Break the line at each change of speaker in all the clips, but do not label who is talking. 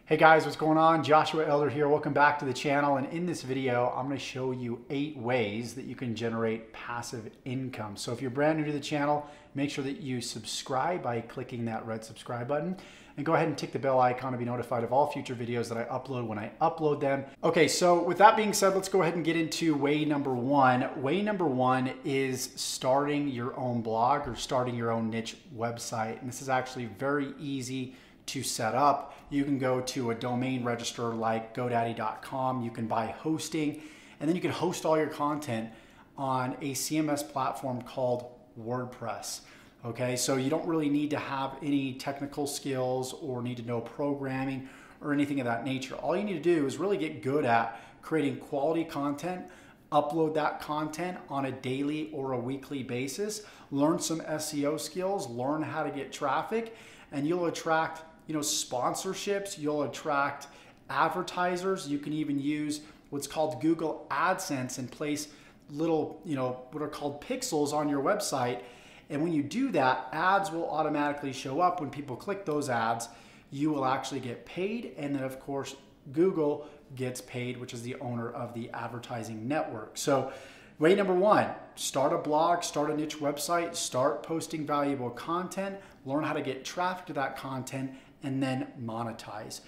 Hey guys, what's going on? Joshua Elder here. Welcome back to the channel. And in this video, I'm going to show you 8 ways that you can generate passive income. So if you're brand new to the channel, make sure that you subscribe by clicking that red subscribe button. And go ahead and tick the bell icon to be notified of all future videos that I upload when I upload them. Okay, so with that being said, let's go ahead and get into way number 1. Way number 1 is starting your own blog or starting your own niche website. And this is actually very easy to set up. You can go to a domain register like GoDaddy.com. You can buy hosting, and then you can host all your content on a CMS platform called WordPress. Okay, so you don't really need to have any technical skills or need to know programming or anything of that nature. All you need to do is really get good at creating quality content, upload that content on a daily or a weekly basis, learn some SEO skills, learn how to get traffic, and you'll attract sponsorships, you'll attract advertisers. You can even use what's called Google AdSense and place little, what are called pixels on your website. And when you do that, ads will automatically show up. When people click those ads, you will actually get paid. And then of course, Google gets paid, which is the owner of the advertising network. So way number 1, start a blog, start a niche website, start posting valuable content, learn how to get traffic to that content, and then monetize.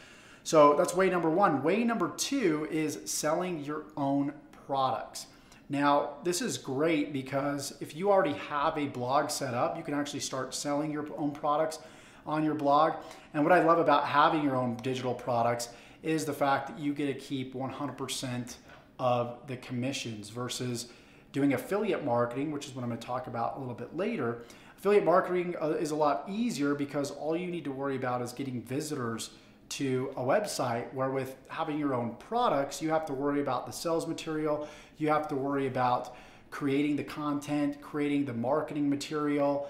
So that's way number 1. Way number 2 is selling your own products. Now, this is great because if you already have a blog set up, you can actually start selling your own products on your blog. And what I love about having your own digital products is the fact that you get to keep 100% of the commissions versus doing affiliate marketing, which is what I'm going to talk about a little bit later. Affiliate marketing is a lot easier because all you need to worry about is getting visitors to a website, where with having your own products, you have to worry about the sales material, you have to worry about creating the content, creating the marketing material,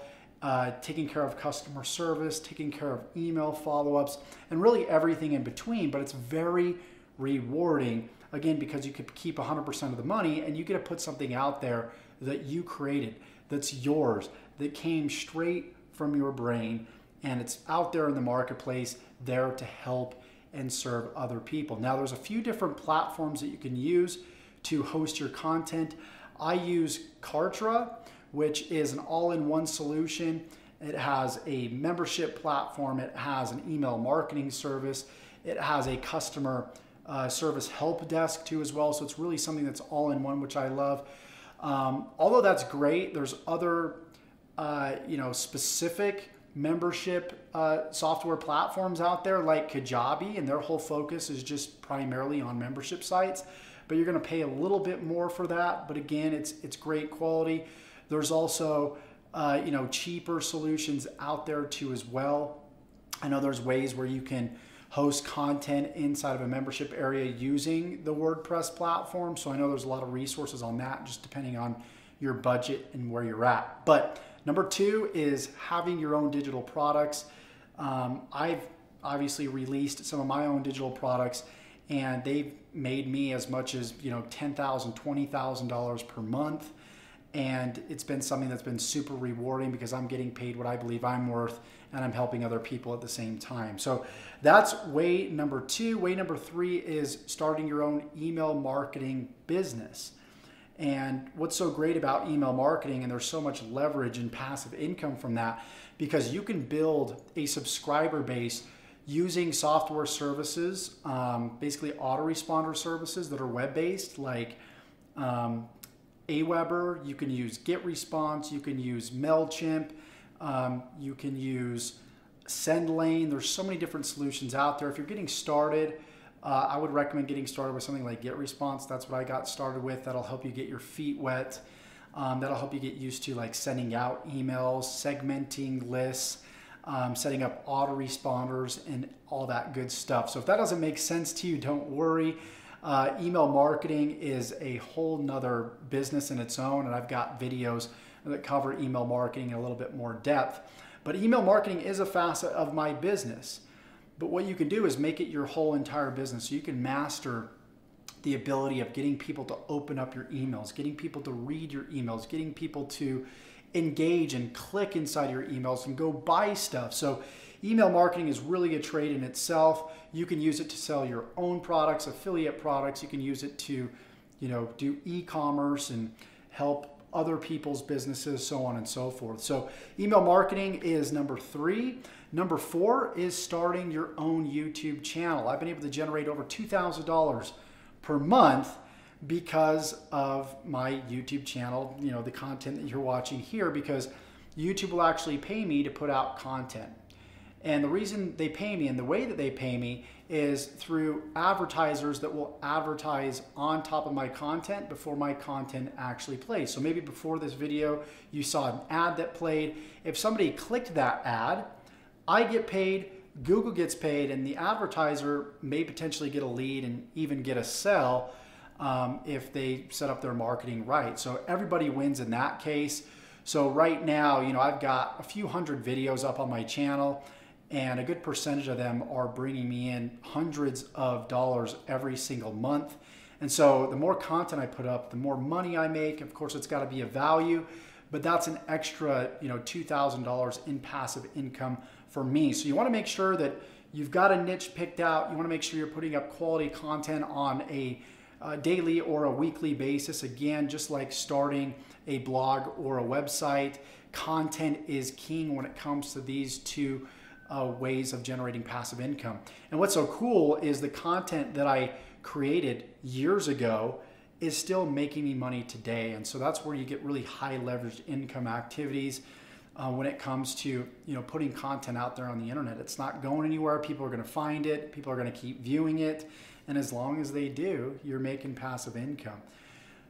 taking care of customer service, taking care of email follow-ups, and really everything in between. But it's very rewarding, again, because you could keep 100% of the money and you get to put something out there that you created, that's yours, that came straight from your brain, and it's out there in the marketplace, there to help and serve other people. Now, there's a few different platforms that you can use to host your content. I use Kartra, which is an all-in-one solution. It has a membership platform, it has an email marketing service, it has a customer service help desk too as well. So it's really something that's all-in-one, which I love. Although that's great, there's other specific membership software platforms out there like Kajabi, and their whole focus is just primarily on membership sites, but you're going to pay a little bit more for that. But again, it's great quality. There's also cheaper solutions out there too as well. I know there's ways where you can host content inside of a membership area using the WordPress platform. So I know there's a lot of resources on that, just depending on your budget and where you're at. But number 2 is having your own digital products. I've obviously released some of my own digital products, and they've made me as much as $10,000, $20,000 per month. And it's been something that's been super rewarding because I'm getting paid what I believe I'm worth, and I'm helping other people at the same time. So that's way number 2. Way number 3 is starting your own email marketing business. And what's so great about email marketing, and there's so much leverage and passive income from that, because you can build a subscriber base using software services, basically autoresponder services that are web-based, like aweber. You can use GetResponse, you can use MailChimp, you can use SendLane. There's so many different solutions out there. If you're getting started, I would recommend getting started with something like GetResponse. That's what I got started with. That'll help you get your feet wet. That'll help you get used to like sending out emails, segmenting lists, setting up autoresponders, and all that good stuff. So if that doesn't make sense to you, don't worry. Email marketing is a whole nother business in its own, and I've got videos that cover email marketing in a little bit more depth. But email marketing is a facet of my business. But what you can do is make it your whole entire business. So you can master the ability of getting people to open up your emails, getting people to read your emails, getting people to engage and click inside your emails and go buy stuff. So email marketing is really a trade in itself. You can use it to sell your own products, affiliate products. You can use it to, do e-commerce and help other people's businesses, so on and so forth. So email marketing is number 3. Number 4 is starting your own YouTube channel. I've been able to generate over $2,000 per month because of my YouTube channel, the content that you're watching here, because YouTube will actually pay me to put out content. And the reason they pay me and the way that they pay me is through advertisers that will advertise on top of my content before my content actually plays. So maybe before this video, you saw an ad that played. If somebody clicked that ad, I get paid, Google gets paid, and the advertiser may potentially get a lead and even get a sell if they set up their marketing right. So everybody wins in that case. So right now, I've got a few hundred videos up on my channel, and a good percentage of them are bringing me in hundreds of dollars every single month. And so the more content I put up, the more money I make. Of course, it's got to be of value, but that's an extra, $2,000 in passive income for me. So you want to make sure that you've got a niche picked out. You want to make sure you're putting up quality content on a daily or a weekly basis. Again, just like starting a blog or a website, content is king when it comes to these two ways of generating passive income. And what's so cool is the content that I created years ago is still making me money today. And so that's where you get really high leveraged income activities when it comes to putting content out there on the internet. It's not going anywhere. People are going to find it. People are going to keep viewing it. And as long as they do, you're making passive income.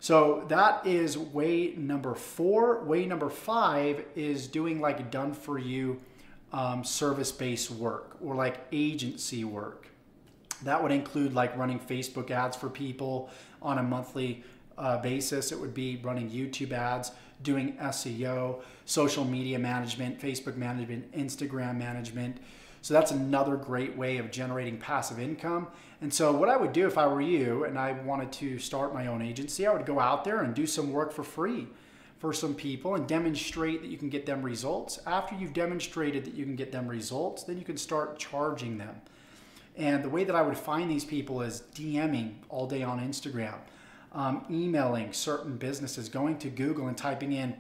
So that is way number 4. Way number 5 is doing like done for you service-based work or like agency work. That would include like running Facebook ads for people on a monthly basis. It would be running YouTube ads, doing SEO, social media management, Facebook management, Instagram management. So that's another great way of generating passive income. And so what I would do if I were you and I wanted to start my own agency, I would go out there and do some work for free for some people and demonstrate that you can get them results. After you've demonstrated that you can get them results, then you can start charging them. And the way that I would find these people is DMing all day on Instagram, emailing certain businesses, going to Google and typing in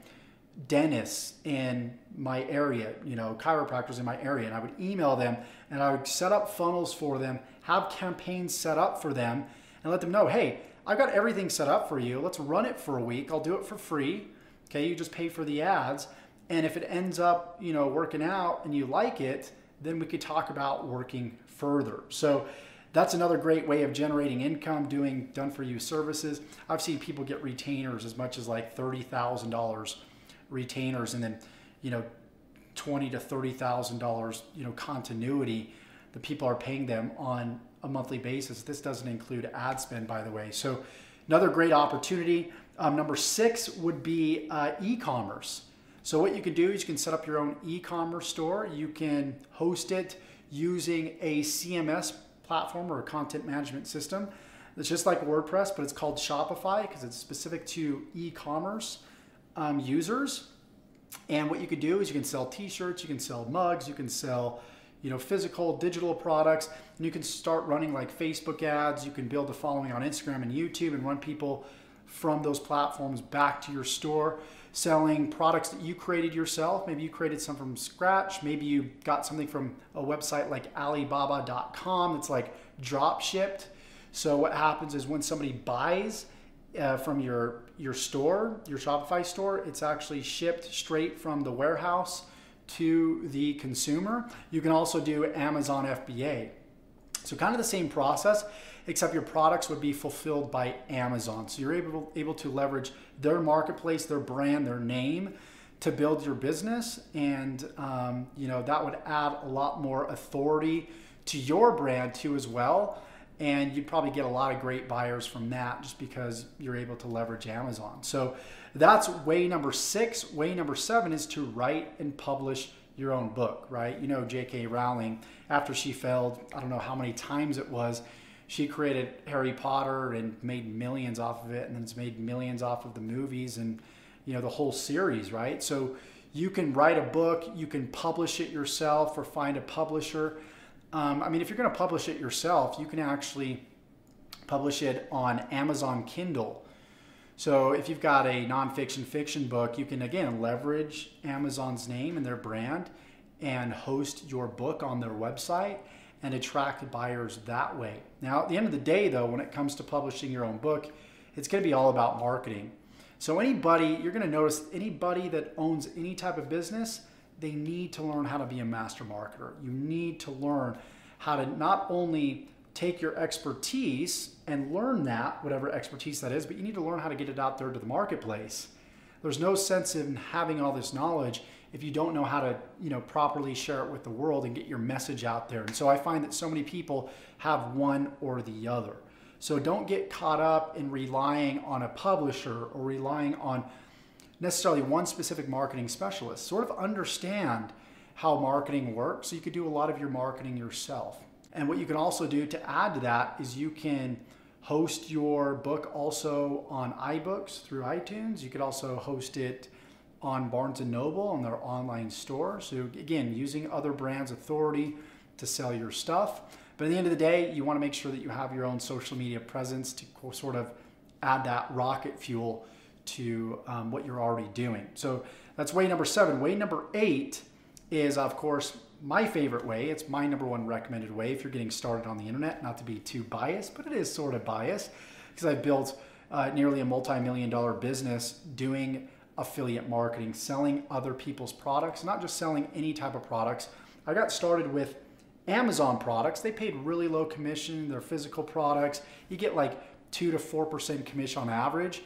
dentists in my area, chiropractors in my area, and I would email them and I would set up funnels for them, have campaigns set up for them, and let them know, hey, I've got everything set up for you. Let's run it for a week. I'll do it for free. Okay, you just pay for the ads. And if it ends up, working out and you like it, then we could talk about working further. So that's another great way of generating income, doing done for you services. I've seen people get retainers as much as like $30,000 retainers, and then, $20,000 to $30,000, continuity that people are paying them on a monthly basis. This doesn't include ad spend, by the way. So another great opportunity. Number 6 would be e-commerce. So what you can do is you can set up your own e-commerce store. You can host it using a CMS platform or a content management system. It's just like WordPress, but it's called Shopify because it's specific to e-commerce users. And what you could do is you can sell t-shirts, you can sell mugs, you can sell physical, digital products, and you can start running like Facebook ads. You can build a following on Instagram and YouTube and run people from those platforms back to your store, selling products that you created yourself. Maybe you created some from scratch. Maybe you got something from a website like alibaba.com that's like drop shipped. So what happens is when somebody buys from your store, your Shopify store, it's actually shipped straight from the warehouse to the consumer. You can also do Amazon FBA. So kind of the same process, except your products would be fulfilled by Amazon. So you're able to leverage their marketplace, their brand, their name to build your business. And that would add a lot more authority to your brand too as well. And you'd probably get a lot of great buyers from that just because you're able to leverage Amazon. So that's way number 6. Way number 7 is to write and publish your own book, right? J.K. Rowling, after she failed, I don't know how many times it was, she created Harry Potter and made millions off of it, and then it's made millions off of the movies and the whole series, right? So You can write a book, you can publish it yourself or find a publisher. I mean, if you're going to publish it yourself, you can actually publish it on Amazon Kindle. So if you've got a nonfiction fiction book, you can again leverage Amazon's name and their brand and host your book on their website and attract buyers that way. Now, at the end of the day though, when it comes to publishing your own book, it's going to be all about marketing. So anybody, you're going to notice anybody that owns any type of business, they need to learn how to be a master marketer. You need to learn how to not only take your expertise and learn that, whatever expertise that is, but you need to learn how to get it out there to the marketplace. There's no sense in having all this knowledge if you don't know how to, properly share it with the world and get your message out there. And so I find that so many people have one or the other. So don't get caught up in relying on a publisher or relying on necessarily one specific marketing specialist. Sort of understand how marketing works so you could do a lot of your marketing yourself. And what you can also do to add to that is you can host your book also on iBooks through iTunes. You could also host it on Barnes & Noble on their online store. So again, using other brands' authority to sell your stuff. But at the end of the day, you want to make sure that you have your own social media presence to sort of add that rocket fuel to what you're already doing. So that's way number 7. Way number 8 is, of course, my favorite way. It's my number 1 recommended way if you're getting started on the internet, not to be too biased, but it is sort of biased because I built nearly a multi-million-dollar business doing affiliate marketing, selling other people's products, not just selling any type of products. I got started with Amazon products. They paid really low commission. They're physical products. You get like 2 to 4% commission on average.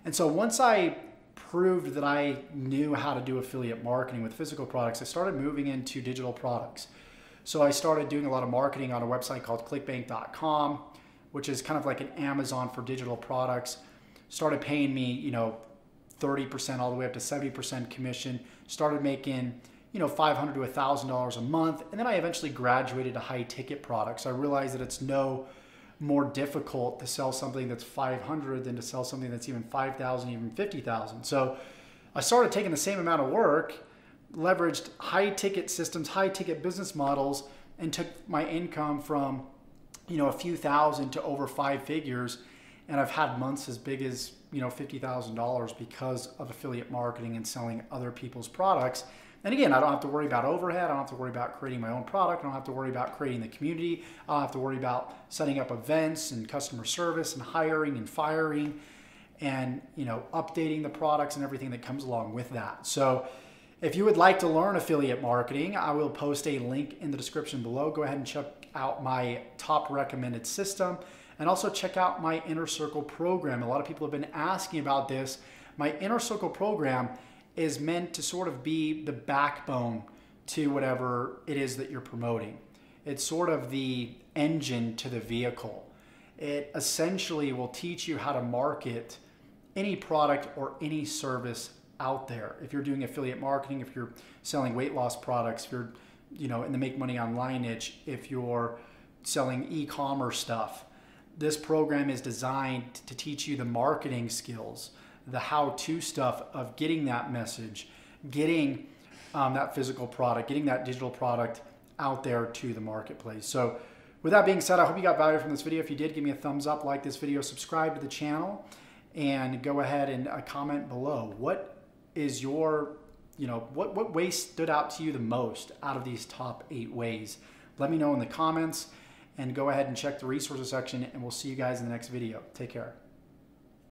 And so once I proved that I knew how to do affiliate marketing with physical products, I started moving into digital products. So I started doing a lot of marketing on a website called clickbank.com, which is kind of like an Amazon for digital products. Started paying me, 30% all the way up to 70% commission. Started making, $500 to $1,000 a month. And then I eventually graduated to high ticket products. I realized that it's no more difficult to sell something that's 500 than to sell something that's even 5,000, even 50,000. So I started taking the same amount of work, leveraged high ticket systems, high ticket business models, and took my income from, a few thousand to over 5 figures. And I've had months as big as, $50,000 because of affiliate marketing and selling other people's products. And again, I don't have to worry about overhead. I don't have to worry about creating my own product. I don't have to worry about creating the community. I don't have to worry about setting up events and customer service and hiring and firing and, updating the products and everything that comes along with that. So if you would like to learn affiliate marketing, I will post a link in the description below. Go ahead and check out my top recommended system and also check out my Inner Circle program. A lot of people have been asking about this. My Inner Circle program is meant to sort of be the backbone to whatever it is that you're promoting. It's sort of the engine to the vehicle. It essentially will teach you how to market any product or any service out there. If you're doing affiliate marketing, if you're selling weight loss products, if you're in the make money online niche, if you're selling e-commerce stuff, this program is designed to teach you the marketing skills, the how-to stuff of getting that message, getting that physical product, getting that digital product out there to the marketplace. So with that being said, I hope you got value from this video. If you did, give me a thumbs up, like this video, subscribe to the channel, and go ahead and comment below. What is your, what way stood out to you the most out of these top 8 ways? Let me know in the comments, and go ahead and check the resources section, and we'll see you guys in the next video. Take care.